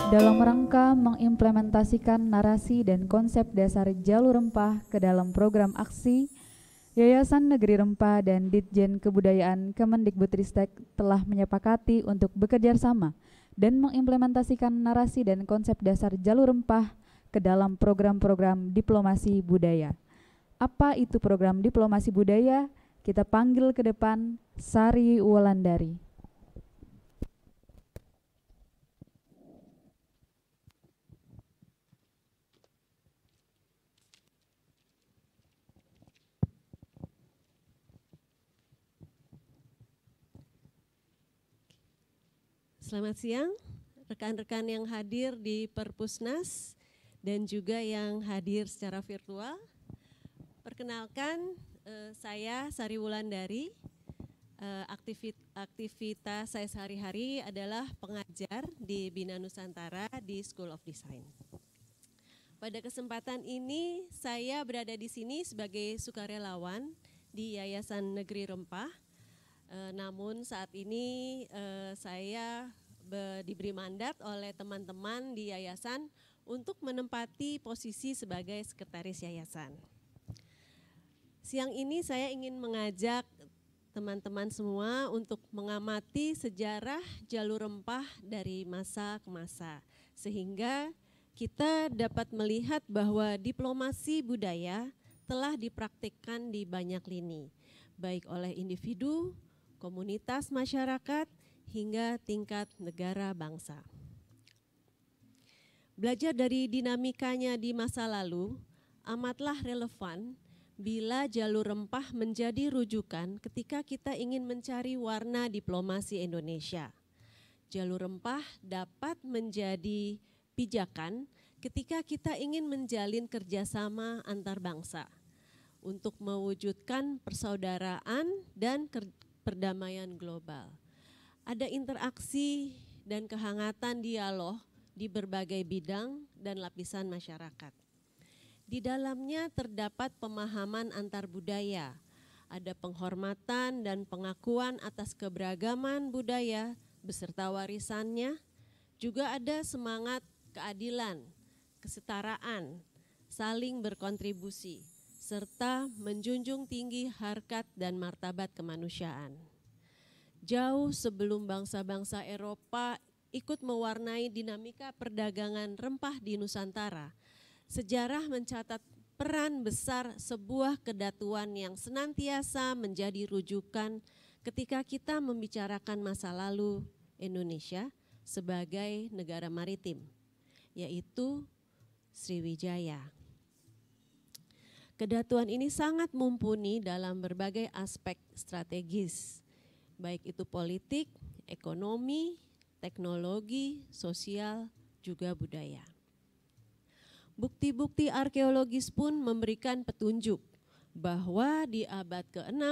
dalam rangka mengimplementasikan narasi dan konsep dasar Jalur Rempah ke dalam program aksi, Yayasan Negeri Rempah dan Ditjen Kebudayaan Kemendikbudristek telah menyepakati untuk bekerja sama dan mengimplementasikan narasi dan konsep dasar Jalur Rempah ke dalam program-program diplomasi budaya. Apa itu program diplomasi budaya? Kita panggil ke depan Sari Wulandari. Selamat siang, rekan-rekan yang hadir di Perpusnas dan juga yang hadir secara virtual. Perkenalkan, saya Sari Wulandari. Aktivitas saya sehari-hari adalah pengajar di Bina Nusantara di School of Design. Pada kesempatan ini, saya berada di sini sebagai sukarelawan di Yayasan Negeri Rempah. Namun saat ini saya diberi mandat oleh teman-teman di yayasan untuk menempati posisi sebagai sekretaris yayasan. Siang ini saya ingin mengajak teman-teman semua untuk mengamati sejarah Jalur Rempah dari masa ke masa, sehingga kita dapat melihat bahwa diplomasi budaya telah dipraktikkan di banyak lini, baik oleh individu, komunitas masyarakat, hingga tingkat negara bangsa. Belajar dari dinamikanya di masa lalu, amatlah relevan bila Jalur Rempah menjadi rujukan ketika kita ingin mencari warna diplomasi Indonesia. Jalur Rempah dapat menjadi pijakan ketika kita ingin menjalin kerjasama antar bangsa untuk mewujudkan persaudaraan dan perdamaian global. Ada interaksi dan kehangatan dialog di berbagai bidang dan lapisan masyarakat. Di dalamnya terdapat pemahaman antar budaya, ada penghormatan dan pengakuan atas keberagaman budaya beserta warisannya, juga ada semangat keadilan, kesetaraan, saling berkontribusi, serta menjunjung tinggi harkat dan martabat kemanusiaan. Jauh sebelum bangsa-bangsa Eropa ikut mewarnai dinamika perdagangan rempah di Nusantara, sejarah mencatat peran besar sebuah kedatuan yang senantiasa menjadi rujukan ketika kita membicarakan masa lalu Indonesia sebagai negara maritim, yaitu Sriwijaya. Kedatuan ini sangat mumpuni dalam berbagai aspek strategis, baik itu politik, ekonomi, teknologi, sosial, juga budaya. Bukti-bukti arkeologis pun memberikan petunjuk bahwa di abad ke-6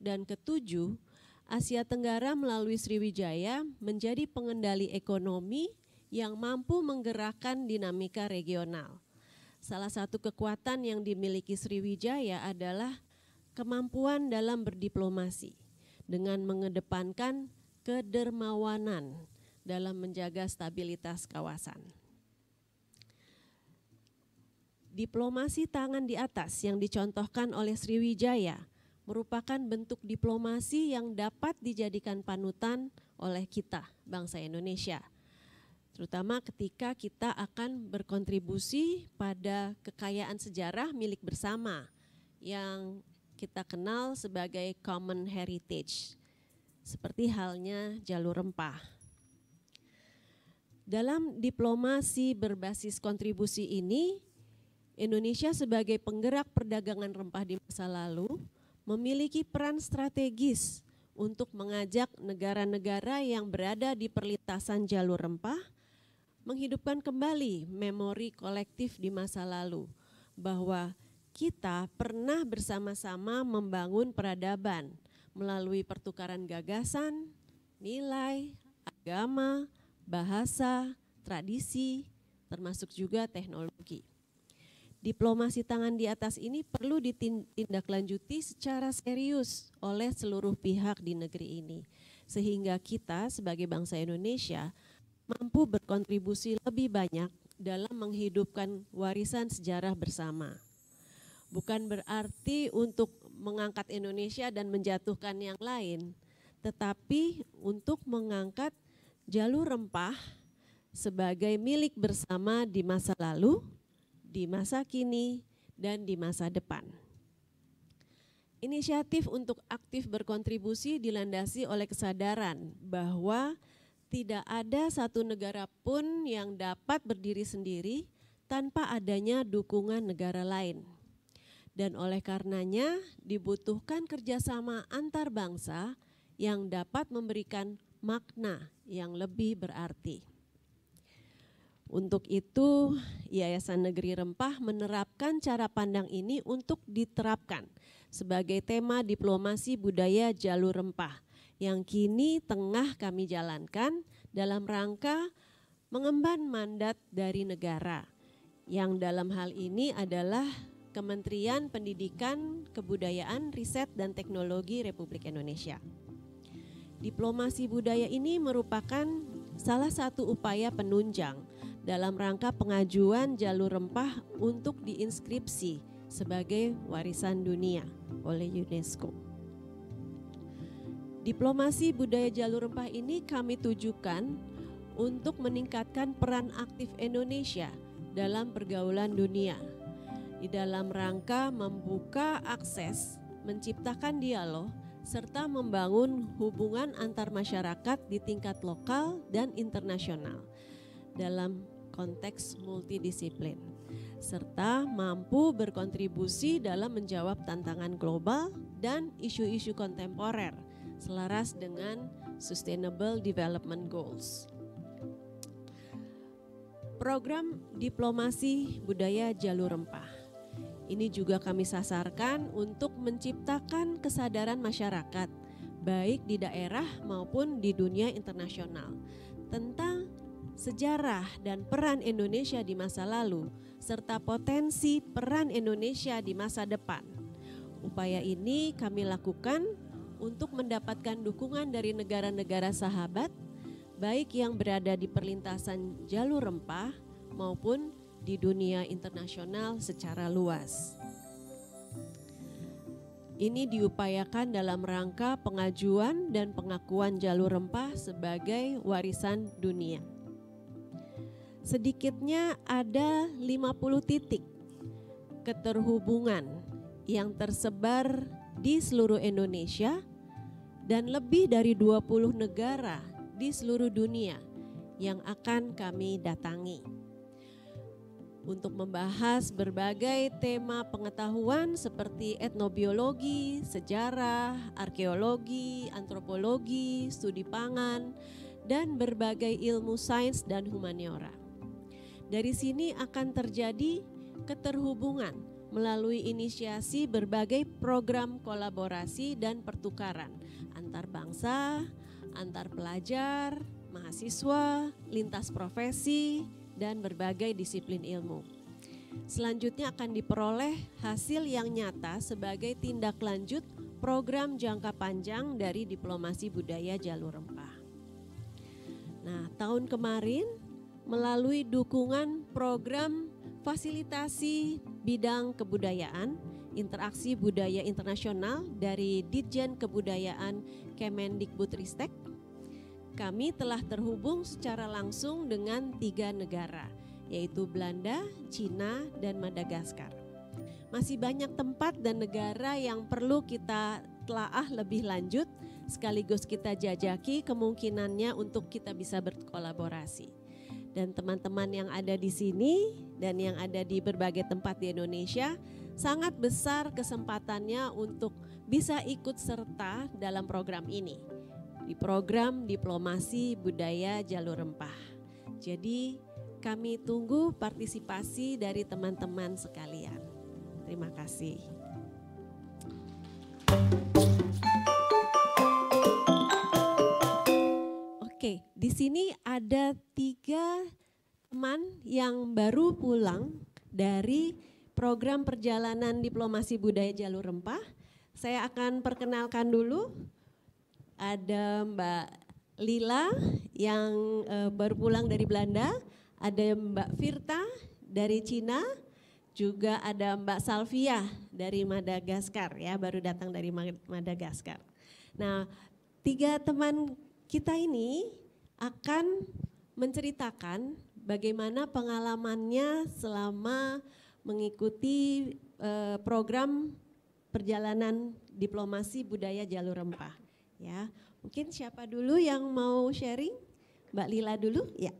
dan ke-7, Asia Tenggara melalui Sriwijaya menjadi pengendali ekonomi yang mampu menggerakkan dinamika regional. Salah satu kekuatan yang dimiliki Sriwijaya adalah kemampuan dalam berdiplomasi dengan mengedepankan kedermawanan dalam menjaga stabilitas kawasan. Diplomasi tangan di atas yang dicontohkan oleh Sriwijaya merupakan bentuk diplomasi yang dapat dijadikan panutan oleh kita, bangsa Indonesia, terutama ketika kita akan berkontribusi pada kekayaan sejarah milik bersama yang kita kenal sebagai common heritage, seperti halnya Jalur Rempah. Dalam diplomasi berbasis kontribusi ini, Indonesia sebagai penggerak perdagangan rempah di masa lalu memiliki peran strategis untuk mengajak negara-negara yang berada di perlintasan jalur rempah menghidupkan kembali memori kolektif di masa lalu bahwa kita pernah bersama-sama membangun peradaban melalui pertukaran gagasan, nilai, agama, bahasa, tradisi, termasuk juga teknologi. Diplomasi tangan di atas ini perlu ditindaklanjuti secara serius oleh seluruh pihak di negeri ini, sehingga kita sebagai bangsa Indonesia mampu berkontribusi lebih banyak dalam menghidupkan warisan sejarah bersama. Bukan berarti untuk mengangkat Indonesia dan menjatuhkan yang lain, tetapi untuk mengangkat jalur rempah sebagai milik bersama di masa lalu, di masa kini, dan di masa depan. Inisiatif untuk aktif berkontribusi dilandasi oleh kesadaran bahwa tidak ada satu negara pun yang dapat berdiri sendiri tanpa adanya dukungan negara lain. Dan oleh karenanya dibutuhkan kerjasama antar bangsa yang dapat memberikan makna yang lebih berarti. Untuk itu, Yayasan Negeri Rempah menerapkan cara pandang ini untuk diterapkan sebagai tema diplomasi budaya jalur rempah yang kini tengah kami jalankan dalam rangka mengemban mandat dari negara, yang dalam hal ini adalah Kementerian Pendidikan, Kebudayaan, Riset, dan Teknologi Republik Indonesia. Diplomasi budaya ini merupakan salah satu upaya penunjang dalam rangka pengajuan jalur rempah untuk diinskripsi sebagai warisan dunia oleh UNESCO. Diplomasi budaya jalur rempah ini kami tujukan untuk meningkatkan peran aktif Indonesia dalam pergaulan dunia, di dalam rangka membuka akses, menciptakan dialog, serta membangun hubungan antar masyarakat di tingkat lokal dan internasional dalam konteks multidisiplin, serta mampu berkontribusi dalam menjawab tantangan global dan isu-isu kontemporer selaras dengan Sustainable Development Goals. Program diplomasi budaya jalur rempah ini juga kami sasarkan untuk menciptakan kesadaran masyarakat baik di daerah maupun di dunia internasional tentang sejarah dan peran Indonesia di masa lalu serta potensi peran Indonesia di masa depan. Upaya ini kami lakukan untuk mendapatkan dukungan dari negara-negara sahabat baik yang berada di perlintasan jalur rempah maupun di dunia internasional secara luas. Ini diupayakan dalam rangka pengajuan dan pengakuan jalur rempah sebagai warisan dunia. Sedikitnya ada 50 titik keterhubungan yang tersebar di seluruh Indonesia dan lebih dari 20 negara di seluruh dunia yang akan kami datangi untuk membahas berbagai tema pengetahuan seperti etnobiologi, sejarah, arkeologi, antropologi, studi pangan, dan berbagai ilmu sains dan humaniora. Dari sini akan terjadi keterhubungan melalui inisiasi berbagai program kolaborasi dan pertukaran antar bangsa, antar pelajar, mahasiswa, lintas profesi, dan berbagai disiplin ilmu. Selanjutnya akan diperoleh hasil yang nyata sebagai tindak lanjut program jangka panjang dari diplomasi budaya jalur rempah. Nah, tahun kemarin melalui dukungan program fasilitasi bidang kebudayaan, interaksi budaya internasional dari Ditjen Kebudayaan Kemendikbudristek, kami telah terhubung secara langsung dengan 3 negara, yaitu Belanda, Cina, dan Madagaskar. Masih banyak tempat dan negara yang perlu kita telaah lebih lanjut, sekaligus kita jajaki kemungkinannya untuk kita bisa berkolaborasi. Dan teman-teman yang ada di sini dan yang ada di berbagai tempat di Indonesia, sangat besar kesempatannya untuk bisa ikut serta dalam program ini, di program diplomasi budaya jalur rempah. Jadi kami tunggu partisipasi dari teman-teman sekalian. Terima kasih. Oke, di sini ada 3 teman yang baru pulang dari program perjalanan diplomasi budaya jalur rempah. Saya akan perkenalkan dulu. Ada Mbak Lila yang baru pulang dari Belanda, ada Mbak Firta dari Cina, juga ada Mbak Salvia dari Madagaskar ya, baru datang dari Madagaskar. Nah, 3 teman kita ini akan menceritakan bagaimana pengalamannya selama mengikuti program perjalanan diplomasi budaya jalur rempah. Ya, mungkin siapa dulu yang mau sharing? Mbak Lila dulu? Ya.